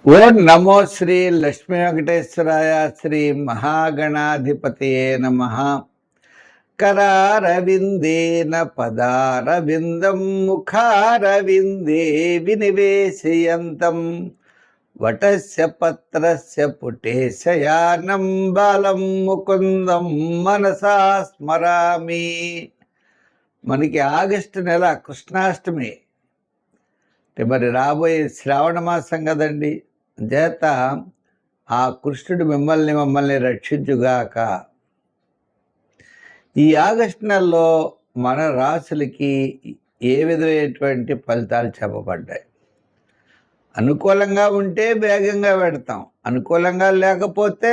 ఓం నమో శ్రీ లక్ష్మీ వెంకటేశ్వరాయ శ్రీ మహాగణాధిపతయే నమః. కరారవిందేన పదారవిందం ముఖారవిందే వినివేశయంతం వటస్య పత్రస్య పుటేశయానం బాలం ముకుందం మనసా స్మరామి. మనకి ఆగస్టు నెల కృష్ణాష్టమి, మరి రాబోయే శ్రావణ మాసం కదండి. చేత ఆ కృష్ణుడు మమ్మల్ని రక్షించుగాక. ఈ ఆగస్టు నెలలో మన రాశులకి ఏ విధమైనటువంటి ఫలితాలు చెప్పబడ్డాయి? అనుకూలంగా ఉంటే వేగంగా పెడతాం, అనుకూలంగా లేకపోతే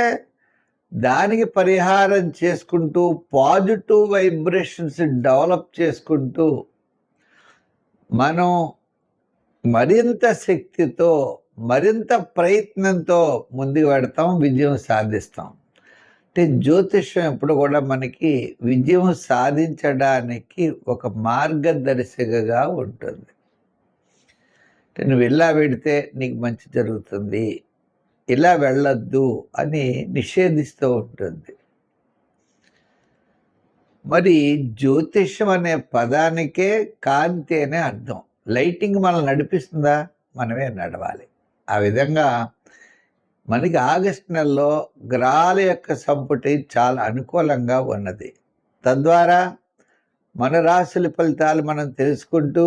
దానికి పరిహారం చేసుకుంటూ పాజిటివ్ వైబ్రేషన్స్ డెవలప్ చేసుకుంటూ మనం మరింత శక్తితో మరింత ప్రయత్నంతో ముందుకు పెడతాం, విజయం సాధిస్తాం. అంటే జ్యోతిష్యం ఎప్పుడు కూడా మనకి విజయం సాధించడానికి ఒక మార్గదర్శకగా ఉంటుంది. అంటే నువ్వు ఇలా పెడితే నీకు మంచి జరుగుతుంది, ఇలా వెళ్ళొద్దు అని నిషేధిస్తూ ఉంటుంది. మరి జ్యోతిష్యం అనే పదానికే కాంతి అనే అర్థం. లైటింగ్ మనల్ని నడిపిస్తుందా? మనమే నడవాలి. ఆ విధంగా మనకి ఆగస్టు నెలలో గ్రహాల యొక్క సంపుటి చాలా అనుకూలంగా ఉన్నది. తద్వారా మన రాశుల ఫలితాలు మనం తెలుసుకుంటూ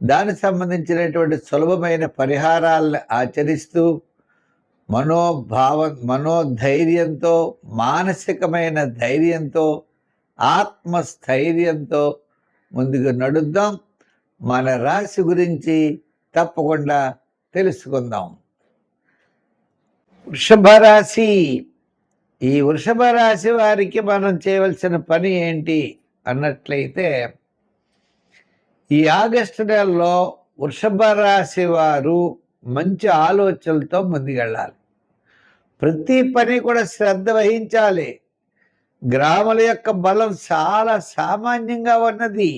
దానికి సంబంధించినటువంటి సులభమైన పరిహారాలను ఆచరిస్తూ మనోధైర్యంతో, మానసికమైన ధైర్యంతో, ఆత్మస్థైర్యంతో ముందుకు నడుద్దాం. మన రాశి గురించి తప్పకుండా తెలుసుకుందాం. వృషభ రాశి. ఈ వృషభ రాశి వారికి మనం చేయవలసిన పని ఏంటి అన్నట్లయితే, ఈ ఆగస్టు నెలలో వృషభ రాశి వారు మంచి ఆలోచనలతో ముందుకెళ్ళాలి. ప్రతి పని కూడా శ్రద్ధ వహించాలి. గ్రామాల యొక్క బలం చాలా సామాన్యంగా ఉన్నది.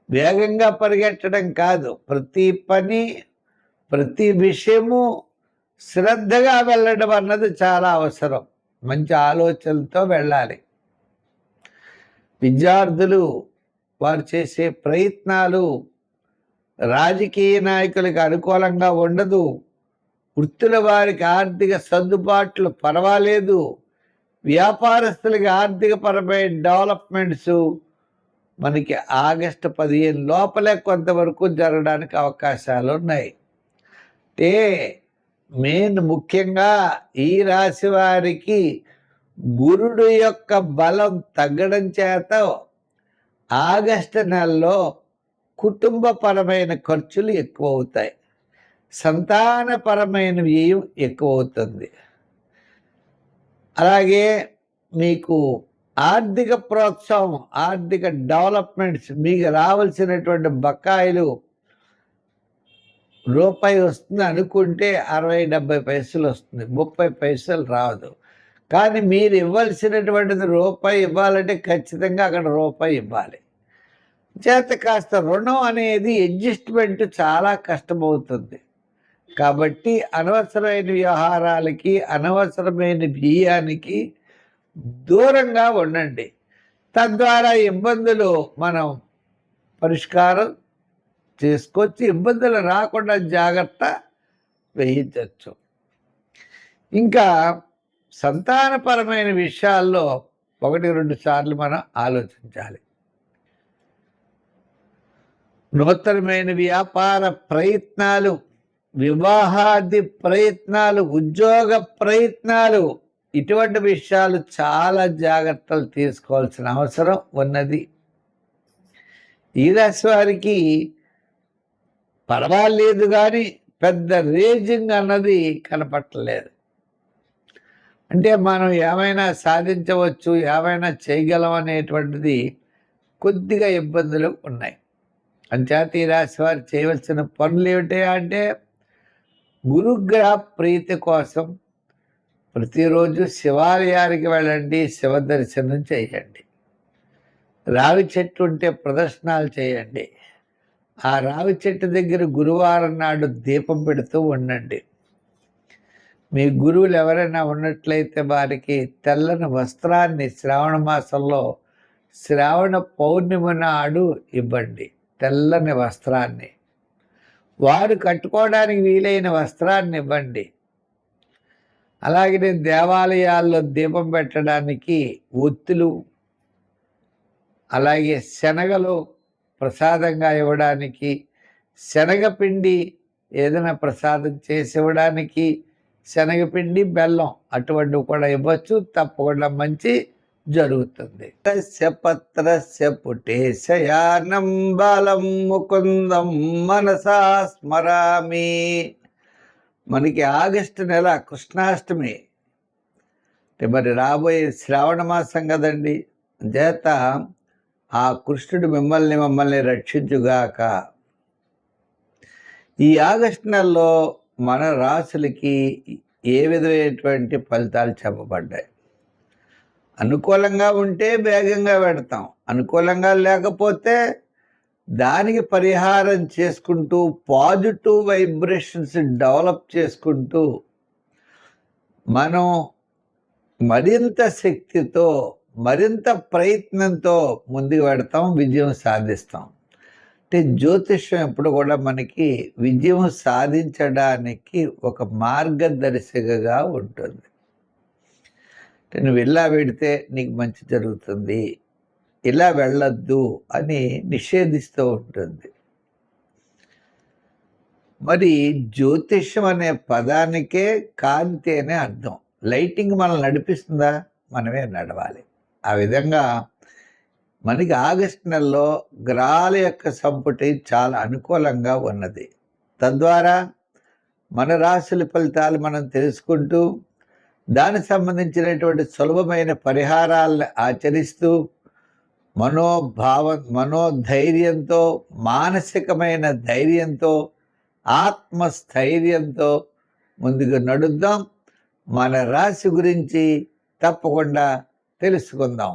వేగంగా పరిగెట్టడం కాదు, ప్రతి పని ప్రతి విషయము శ్రద్ధగా వెళ్ళడం అన్నది చాలా అవసరం. మంచి ఆలోచనలతో వెళ్ళాలి. విద్యార్థులు వారు చేసే ప్రయత్నాలు రాజకీయ నాయకులకు అనుకూలంగా ఉండదు. వృత్తుల వారికి ఆర్థిక సర్దుబాట్లు పర్వాలేదు. వ్యాపారస్తులకి ఆర్థిక పరమైన డెవలప్మెంట్స్ మనకి ఆగస్టు 15 లోపలే కొంతవరకు జరగడానికి అవకాశాలు ఉన్నాయి. అంటే ముఖ్యంగా ఈ రాశి వారికి గురుడు యొక్క బలం తగ్గడం చేత ఆగస్టు నెలలో కుటుంబపరమైన ఖర్చులు ఎక్కువ అవుతాయి, సంతానపరమైన వ్యయం ఎక్కువ అవుతుంది. అలాగే మీకు ఆర్థిక ప్రోత్సాహం, ఆర్థిక డెవలప్మెంట్స్, మీకు రావాల్సినటువంటి బకాయిలు రూపాయి వస్తుంది అనుకుంటే 60-70 పైసలు వస్తుంది, 30 పైసలు రాదు. కానీ మీరు ఇవ్వాల్సినటువంటిది రూపాయి ఇవ్వాలంటే ఖచ్చితంగా అక్కడ రూపాయి ఇవ్వాలి. చేత కాస్త రుణం అనేది అడ్జస్ట్మెంట్ చాలా కష్టమవుతుంది. కాబట్టి అనవసరమైన వ్యవహారాలకి, అనవసరమైన వ్యయానికి దూరంగా ఉండండి. తద్వారా ఇబ్బందులు మనం పరిష్కారం చేసుకొచ్చి ఇబ్బందులు రాకుండా జాగ్రత్త వహించవచ్చు. ఇంకా సంతానపరమైన విషయాల్లో 1-2 సార్లు మనం ఆలోచించాలి. నూతనమైన వ్యాపార ప్రయత్నాలు, వివాహాది ప్రయత్నాలు, ఉద్యోగ ప్రయత్నాలు, ఇటువంటి విషయాలు చాలా జాగ్రత్తలు తీసుకోవాల్సిన అవసరం ఉన్నది. ఈ రాశి వారికి పర్వాలేదు, కానీ పెద్ద రేజింగ్ అన్నది కనపట్టలేదు. అంటే మనం ఏమైనా సాధించవచ్చు, ఏమైనా చేయగలం అనేటువంటిది కొద్దిగా ఇబ్బందులు ఉన్నాయి. అంచేత ఈ రాశి వారు చేయవలసిన పనులు ఏమిటి అంటే, గురుగ్రహ ప్రీతి కోసం ప్రతిరోజు శివాలయానికి వెళ్ళండి, శివ దర్శనం చేయండి. రావి చెట్టు ఉంటే ప్రదర్శనలు చేయండి. ఆ రావి చెట్టు దగ్గర గురువారం నాడు దీపం పెడుతూ ఉండండి. మీ గురువులు ఎవరైనా ఉన్నట్లయితే వారికి తెల్లని వస్త్రాన్ని శ్రావణ మాసంలో శ్రావణ పౌర్ణమి నాడు ఇవ్వండి. తెల్లని వస్త్రాన్ని వారు కట్టుకోవడానికి వీలైన వస్త్రాన్ని ఇవ్వండి. అలాగే దేవాలయాల్లో దీపం పెట్టడానికి ఒత్తులు, అలాగే శనగలు ప్రసాదంగా ఇవ్వడానికి, శనగపిండి ఏదైనా ప్రసాదం చేసి ఇవ్వడానికి, శనగపిండి బెల్లం అటువంటివి కూడా ఇవ్వచ్చు. తప్పకుండా మంచి జరుగుతుంది. పత్రస్య పుటేశయానం బాలం ముకుందం మనసా స్మరామి. మనకి ఆగస్టు నెల కృష్ణాష్టమి, మరి రాబోయే శ్రావణ మాసం కదండి. చేత ఆ కృష్ణుడు మమ్మల్ని రక్షించుగాక. ఈ ఆగస్టు నెలలో మన రాశులకి ఏ విధమైనటువంటి ఫలితాలు చెప్పబడ్డాయి? అనుకూలంగా ఉంటే వేగంగా పెడతాం, అనుకూలంగా లేకపోతే దానికి పరిహారం చేసుకుంటూ పాజిటివ్ వైబ్రేషన్స్ డెవలప్ చేసుకుంటూ మనం మరింత శక్తితో మరింత ప్రయత్నంతో ముందుకు పెడతాం, విజయం సాధిస్తాం. అంటే జ్యోతిష్యం ఎప్పుడు కూడా మనకి విజయం సాధించడానికి ఒక మార్గదర్శికగా ఉంటుంది. నువ్వు ఇలా వెడితే నీకు మంచి జరుగుతుంది, ఇలా వెళ్ళొద్దు అని నిషేధిస్తూ ఉంటుంది. మరి జ్యోతిష్యం అనే పదానికే కాంతి అనే అర్థం. లైటింగ్ మనల్ని నడిపిస్తుందా? మనమే నడవాలి. ఆ విధంగా మనకి ఆగస్టు నెలలో గ్రహాల యొక్క సంపుటి చాలా అనుకూలంగా ఉన్నది. తద్వారా మన రాశుల ఫలితాలు మనం తెలుసుకుంటూ దానికి సంబంధించినటువంటి సులభమైన పరిహారాలను ఆచరిస్తూ మనోధైర్యంతో, మానసికమైన ధైర్యంతో, ఆత్మస్థైర్యంతో ముందుకు నడుద్దాం. మన రాశి గురించి తప్పకుండా తెలుసుకుందాం.